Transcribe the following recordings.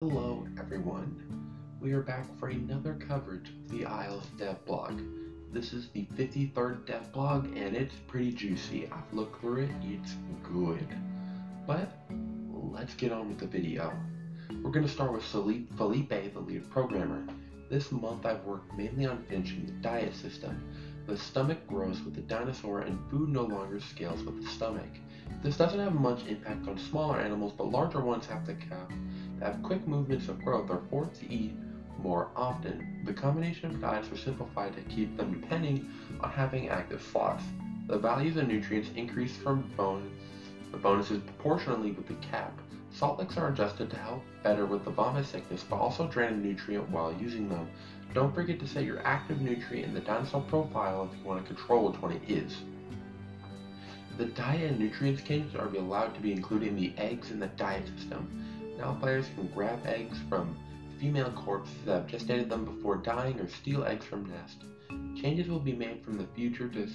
Hello everyone, we are back for another coverage of the Isles Devblog. This is the 53rd Devblog and it's pretty juicy. I've looked through it, it's good. But let's get on with the video. We're going to start with Felipe, the lead programmer. This month I've worked mainly on finishing the diet system. The stomach grows with the dinosaur and food no longer scales with the stomach. This doesn't have much impact on smaller animals, but larger ones have quick movements of growth are forced to eat more often. The combination of diets are simplified to keep them depending on having active slots. The values of nutrients increase from the bonuses proportionally with the cap. Salt licks are adjusted to help better with the vomit sickness, but also drain a nutrient while using them. Don't forget to set your active nutrient in the dinosaur profile if you want to control which one it is. The diet and nutrients cages are allowed to be included in the eggs in the diet system. Now players can grab eggs from female corpses that have gestated them before dying or steal eggs from nests. Changes will be made from the future to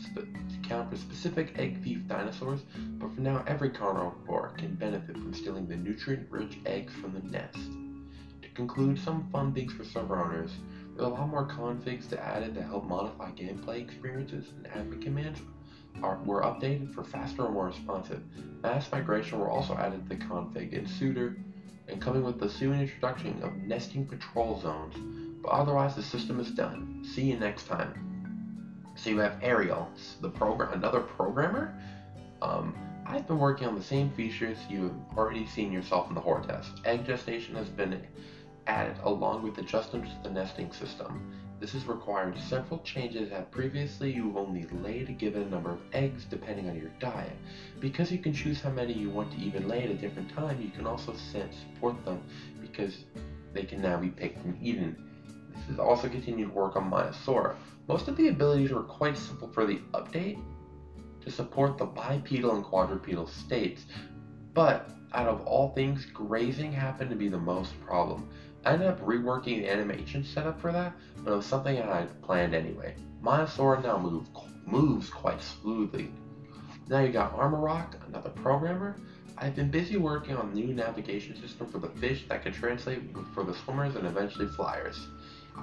account for specific egg thief dinosaurs, but for now every carnivore can benefit from stealing the nutrient-rich eggs from the nest. To conclude, some fun things for server owners. There are a lot more configs to added to help modify gameplay experiences, and admin commands were updated for faster and more responsive. Mass migration were also added to the config and suitor, and coming with the soon introduction of nesting patrol zones. But otherwise, the system is done. See you next time. So you have Ariel, another programmer. I've been working on the same features you have already seen yourself in the Horde test. Egg gestation has been added along with adjustments to the nesting system. This has required several changes that previously you only laid a given number of eggs depending on your diet. Because you can choose how many you want to even lay at a different time, you can also support them because they can now be picked and eaten. This has also continued work on Myosaur. Most of the abilities were quite simple for the update to support the bipedal and quadrupedal states, but out of all things, grazing happened to be the most problem. I ended up reworking the animation setup for that, but it was something I had planned anyway. Myosaur now moves quite smoothly. Now you got Armorock, another programmer. I've been busy working on a new navigation system for the fish that can translate for the swimmers and eventually flyers.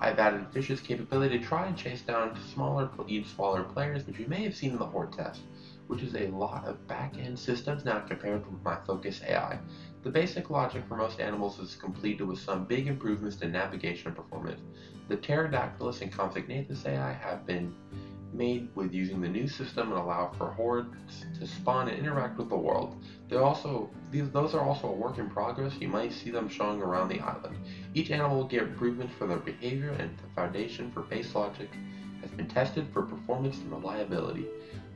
I've added fish's capability to try and chase down smaller players, which you may have seen in the Horde test, which is a lot of back-end systems now compared with my Focus AI. The basic logic for most animals is completed with some big improvements to navigation and performance. The Pterodactylus and Compsognathus AI have been made with using the new system and allow for hordes to spawn and interact with the world. Those are also a work in progress. You might see them showing around the island. Each animal will get improvements for their behavior, and the foundation for base logic has been tested for performance and reliability.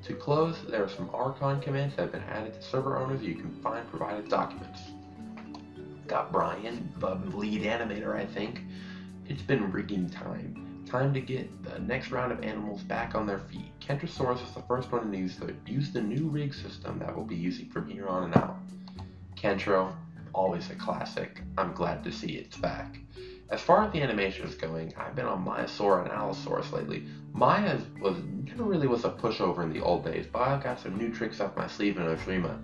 To close, there are some Archon commands that have been added to server owners you can find provided documents. Got Brian, the lead animator, I think. It's been rigging time. Time to get the next round of animals back on their feet. Kentrosaurus is the first one to use the new rig system that we'll be using from here on and out. Kentro, always a classic. I'm glad to see it's back. As far as the animation is going, I've been on Myosaur and Allosaurus lately. Maya never really was a pushover in the old days, but I've got some new tricks up my sleeve in Oshima.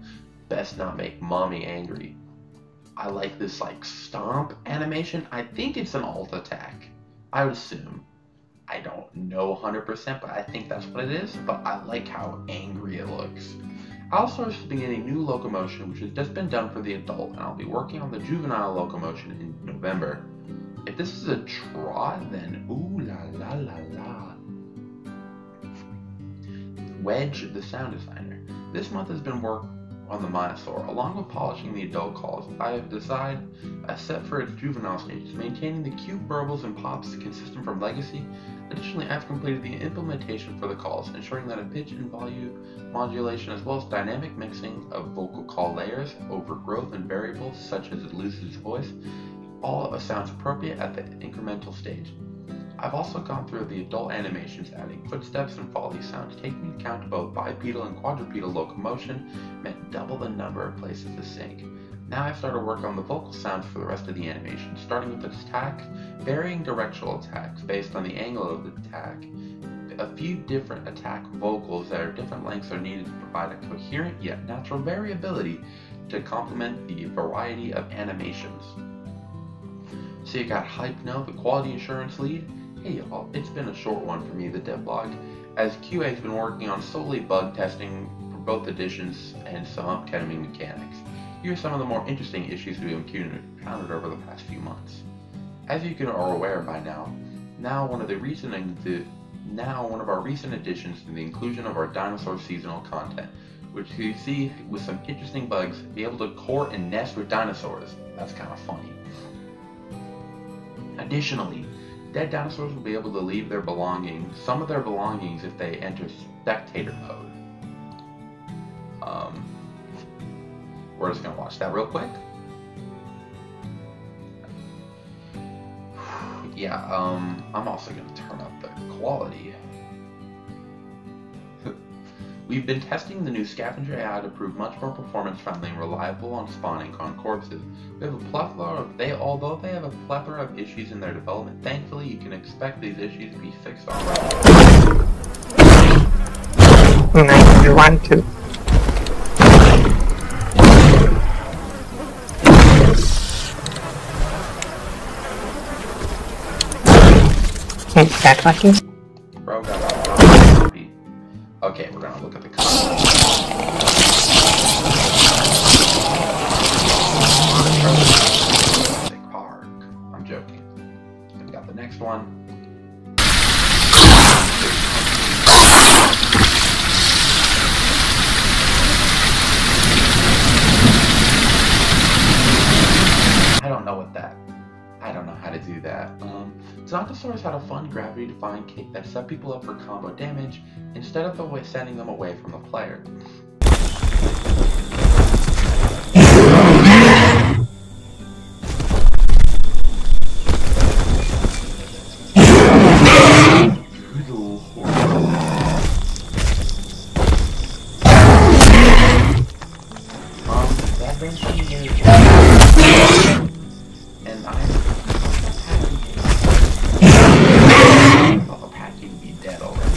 Best not make mommy angry. I like this stomp animation. I think it's an alt attack. I would assume. I don't know 100%, but I think that's what it is, but I like how angry it looks. Allosaurus is beginning new locomotion, which has just been done for the adult, and I'll be working on the juvenile locomotion in November. If this is a trot, then ooh la la la la. Wedge, the sound designer. This month has been work on the Myosaur. Along with polishing the adult calls, I have decided a set for its juvenile stages, maintaining the cute burbles and pops consistent from Legacy. Additionally, I've completed the implementation for the calls, ensuring that a pitch and volume modulation as well as dynamic mixing of vocal call layers, overgrowth, and variables such as it loses its voice, all sounds appropriate at the incremental stage. I've also gone through the adult animations, adding footsteps and folly sounds, taking into account both bipedal and quadrupedal locomotion, meant double the number of places to sync. Now I've started work on the vocal sounds for the rest of the animation, starting with its attack, varying directional attacks based on the angle of the attack. A few different attack vocals that are different lengths are needed to provide a coherent yet natural variability to complement the variety of animations. So you got Hypno, the quality assurance lead. Hey y'all, it's been a short one for me, the Devblog, as QA has been working on solely bug testing for both editions and some upcoming mechanics. Here are some of the more interesting issues we've encountered over the past few months. As you are aware by now, one of our recent additions to the inclusion of our dinosaur seasonal content, which you see with some interesting bugs, be able to court and nest with dinosaurs. That's kind of funny. Additionally, dead dinosaurs will be able to leave some of their belongings if they enter spectator mode. We're just gonna watch that real quick. Yeah, I'm also gonna turn up the quality. We've been testing the new scavenger AI to prove much more performance-friendly and reliable on spawning on corpses. Although they have a plethora of issues in their development, thankfully you can expect these issues to be fixed already. Nice, you want to. Is that lucky? Bro got happy. Okay, we're gonna look at the comments. Park. I'm joking. We got the next one. I don't know how to do that. Zontosaurus had a fun gravity-defying kick that set people up for combo damage instead of sending them away from the player. That brings me and packing be dead already.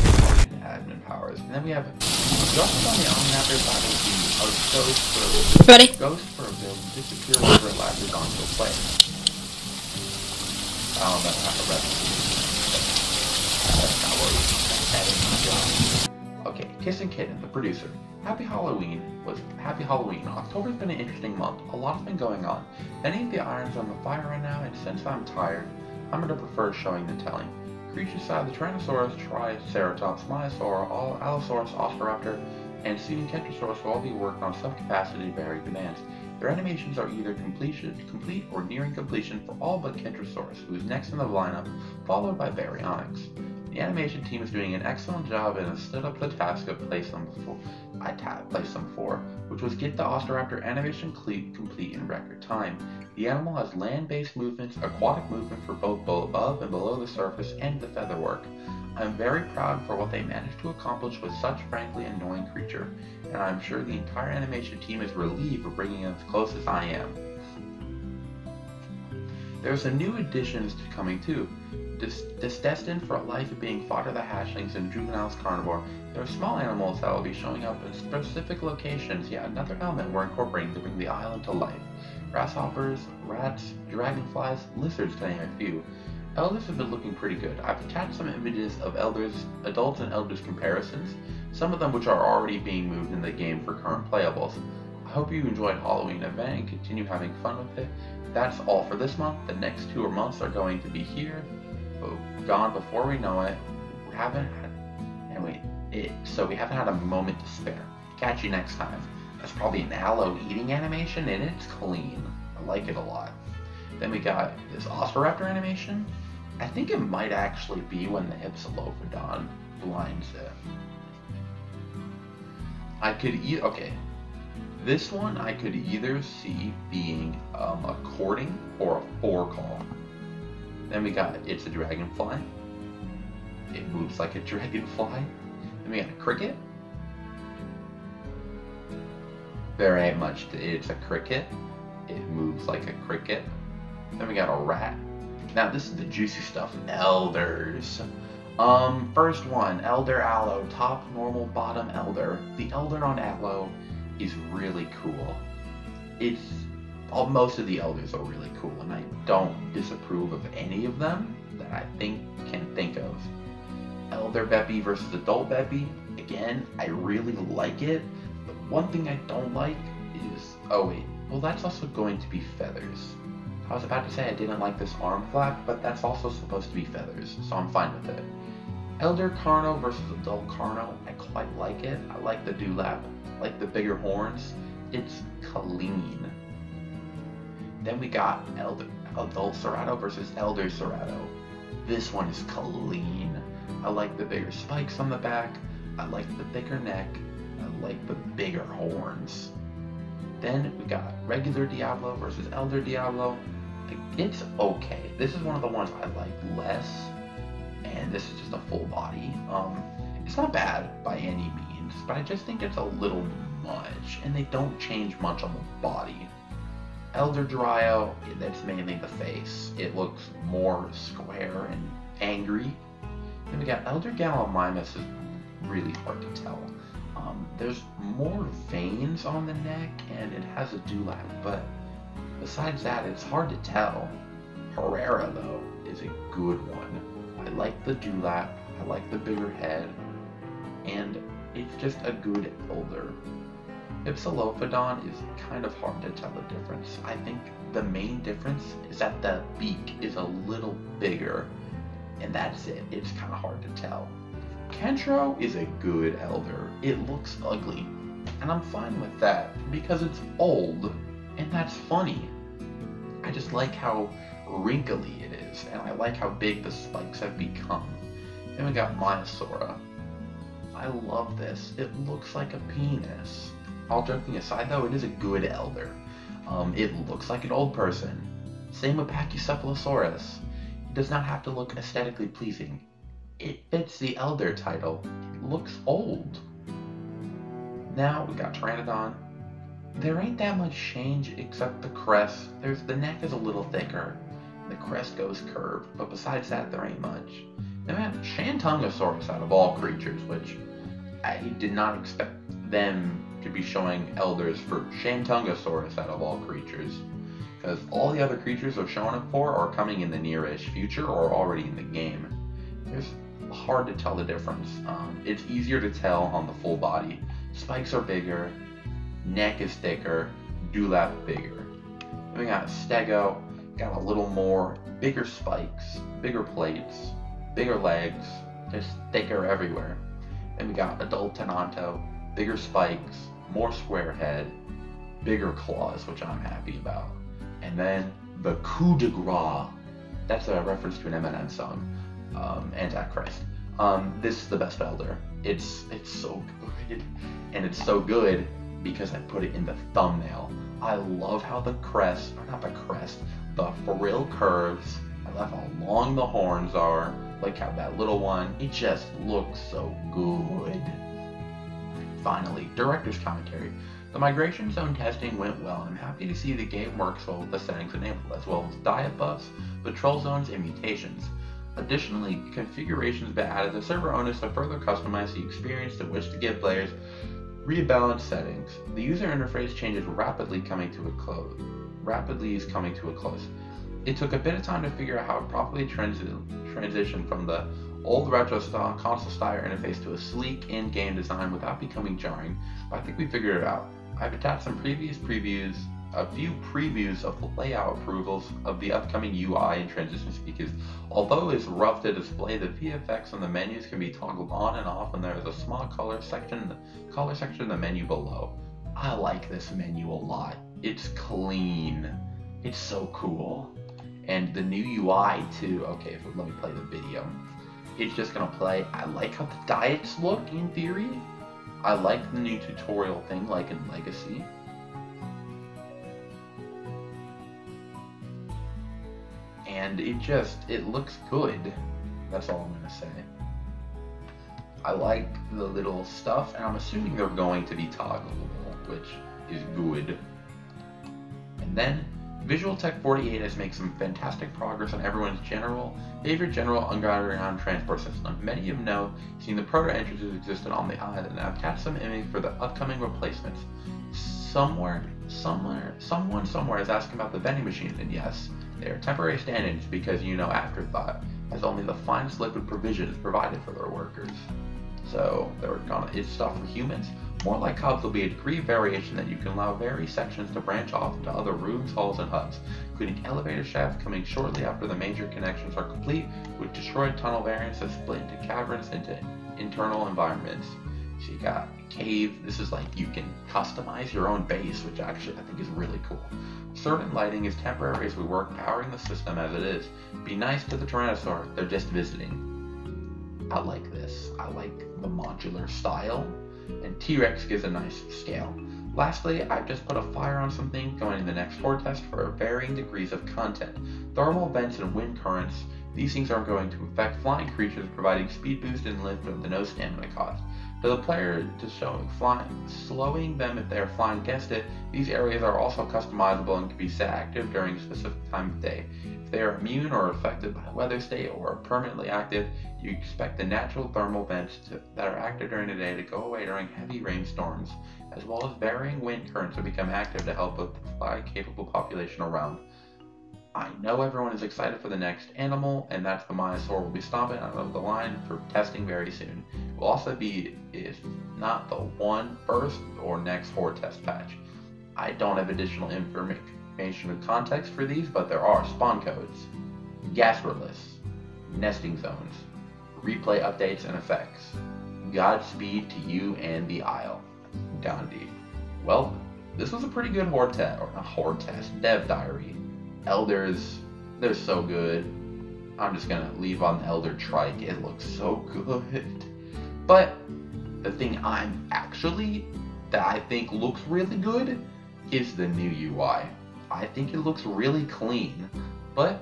Admin powers. And then we have just on the Omnappers battle team of Ghost for a build disappear whenever it latches onto a player. That's not the rest. That's not what that is my job. Okay, Kissin' Kitten, the producer. Happy Halloween. October's been an interesting month. A lot's been going on. Many of the irons are on the fire right now, and since I'm tired, I'm going to prefer showing than telling. Creatures side the Tyrannosaurus, Triceratops, Myosaur, Allosaurus, Osteraptor, and Steven Kentrosaurus will all be working on some capacity to varied demands. Their animations are either complete or nearing completion for all but Kentrosaurus, who is next in the lineup, followed by Baryonyx. The animation team is doing an excellent job and has stood up to the task of placed them for, which was get the Osteraptor animation complete in record time. The animal has land-based movements, aquatic movement for both above and below the surface, and the feather work. I'm very proud for what they managed to accomplish with such frankly annoying creature, and I'm sure the entire animation team is relieved of bringing it as close as I am. There are some new additions coming too. Destined for a life of being fodder the hatchlings and juveniles carnivore, there are small animals that will be showing up in specific locations, yet another element we're incorporating to bring the island to life. Grasshoppers, rats, dragonflies, lizards to name a few. Elders have been looking pretty good. I've attached some images of adults and elders comparisons, some of them which are already being moved in the game for current playables. I hope you enjoyed Halloween event and continue having fun with it. That's all for this month. The next 2 months are going to be here. Gone before we know it. We haven't had a moment to spare. Catch you next time. That's probably an aloe eating animation, and it's clean. I like it a lot. Then we got this Osteraptor animation. I think it might actually be when the Hypsilophodon blinds it. This one I could either see being a courting or a forecall. Then we got it's a dragonfly. It moves like a dragonfly. Then we got a cricket. There ain't much to it. It's a cricket. It moves like a cricket. Then we got a rat. Now this is the juicy stuff. Elders. First one, Elder Aloe. Top, normal, bottom, Elder. The Elder on Aloe is really cool. most of the elders are really cool, and I don't disapprove of any of them that I can think of. Elder Beppy versus Adult Beppy, again, I really like it. The one thing I don't like is, oh wait, well that's also going to be feathers. I was about to say I didn't like this arm flap, but that's also supposed to be feathers, so I'm fine with it. Elder Carno versus Adult Carno, I quite like it. I like the dewlap, I like the bigger horns. It's clean. Then we got Adult Cerrado versus Elder Cerrado. This one is clean. I like the bigger spikes on the back. I like the thicker neck. I like the bigger horns. Then we got regular Diablo versus Elder Diablo. It's okay. This is one of the ones I like less. And this is just a full body. It's not bad by any means, but I just think it's a little much, and they don't change much on the body. Elder Dryo, that's mainly the face. It looks more square and angry. Then we got Elder Gallimimus, is really hard to tell. There's more veins on the neck, and it has a dewlap, but besides that, it's hard to tell. Herrera, though, is a good one. I like the dewlap, I like the bigger head, and it's just a good elder. Ipsilophodon is kind of hard to tell the difference. I think the main difference is that the beak is a little bigger, and that's it. It's kind of hard to tell. Kentro is a good elder. It looks ugly, and I'm fine with that because it's old, and that's funny. I just like how wrinkly it is, and I like how big the spikes have become. Then we got Maiasaura. I love this. It looks like a penis. All joking aside though, it is a good elder. It looks like an old person. Same with Pachycephalosaurus. It does not have to look aesthetically pleasing. It fits the elder title. It looks old. Now we got Pteranodon. There ain't that much change except the crest. The neck is a little thicker. The crest goes curved, but besides that there ain't much. Then we have Shantungosaurus out of all creatures, which I did not expect them to be showing elders for Shantungosaurus out of all creatures, because all the other creatures they're showing it for are coming in the nearish future or already in the game. It's hard to tell the difference. It's easier to tell on the full body. Spikes are bigger, neck is thicker, dewlap bigger. Then we got Stego, got a little more, bigger spikes, bigger plates, bigger legs, just thicker everywhere. Then we got Adult Tenonto, bigger spikes, more square head, bigger claws, which I'm happy about. And then the coup de grace. That's a reference to an Eminem song, Antichrist. This is the best elder. It's so good, and it's so good because I put it in the thumbnail. I love how the crest, or not the crest, the frill curves. I love how long the horns are. Like how that little one, it just looks so good. Finally, director's commentary. The migration zone testing went well, and I'm happy to see the game works well with the settings enabled, as well as diet buffs, patrol zones, and mutations. Additionally, configurations have been added to server owners to further customize the experience to which to give players rebalanced settings. The user interface changes rapidly is coming to a close. It took a bit of time to figure out how to properly transition from the old retro style console style interface to a sleek in-game design without becoming jarring, but I think we figured it out. I've attached some a few previews of the layout approvals of the upcoming UI and transition speakers. Although it's rough to display, the VFX on the menus can be toggled on and off, and there is a small color section in the menu below. I like this menu a lot. It's clean. It's so cool. And the new UI too. Okay, let me play the video. It's just gonna play. I like how the diets look in theory. I like the new tutorial thing like in Legacy. And it looks good. That's all I'm gonna say. I like the little stuff, and I'm assuming they're going to be toggleable, which is good. And then Visual Tech 48 has made some fantastic progress on everyone's favorite general underground transport system. Many of you know seen the proto entrances existed on the island, and I've cast some images for the upcoming replacements. Somewhere Someone somewhere is asking about the vending machines, and yes, they are temporary stand-ins because, afterthought, as only the finest liquid provision is provided for their workers. So it's stuff for humans. More like hubs will be a degree of variation that you can allow various sections to branch off into other rooms, halls, and huts, including elevator shafts coming shortly after the major connections are complete, with destroyed tunnel variants that split into caverns into internal environments. So you got a cave. This is like you can customize your own base, which actually I think is really cool. Certain lighting is temporary as we work powering the system as it is. Be nice to the Tyrannosaur, they're just visiting. I like this. I like the modular style, and T-Rex gives a nice scale. Lastly, I've just put a fire on something going in the next horde test for varying degrees of content. Thermal vents and wind currents, these things are going to affect flying creatures, providing speed boost and lift with no stamina cost. To the player slowing them if they are flying against it, these areas are also customizable and can be set active during a specific time of day. If they are immune or affected by weather state or are permanently active, you expect the natural thermal vents that are active during the day to go away during heavy rainstorms, as well as varying wind currents to become active to help with the fly-capable population around. I know everyone is excited for the next animal, and that's the Minosaur we'll be stomping out of the line for testing very soon. It will also be, if not the first or next horde test patch. I don't have additional information or context for these, but there are spawn codes, Gasperless, nesting zones, replay updates and effects. Godspeed to you and the Isle. Gandhi. Well, this was a pretty good dev diary. Elders, they're so good. I'm just gonna leave on the Elder Trike. It looks so good. But the thing that I think looks really good is the new UI. I think it looks really clean. But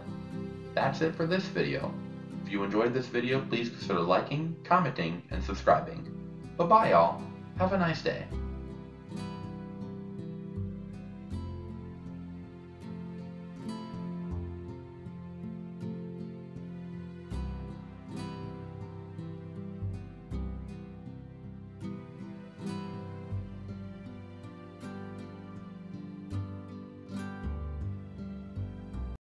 that's it for this video. If you enjoyed this video, please consider liking, commenting, and subscribing. Bye-bye, y'all. Have a nice day.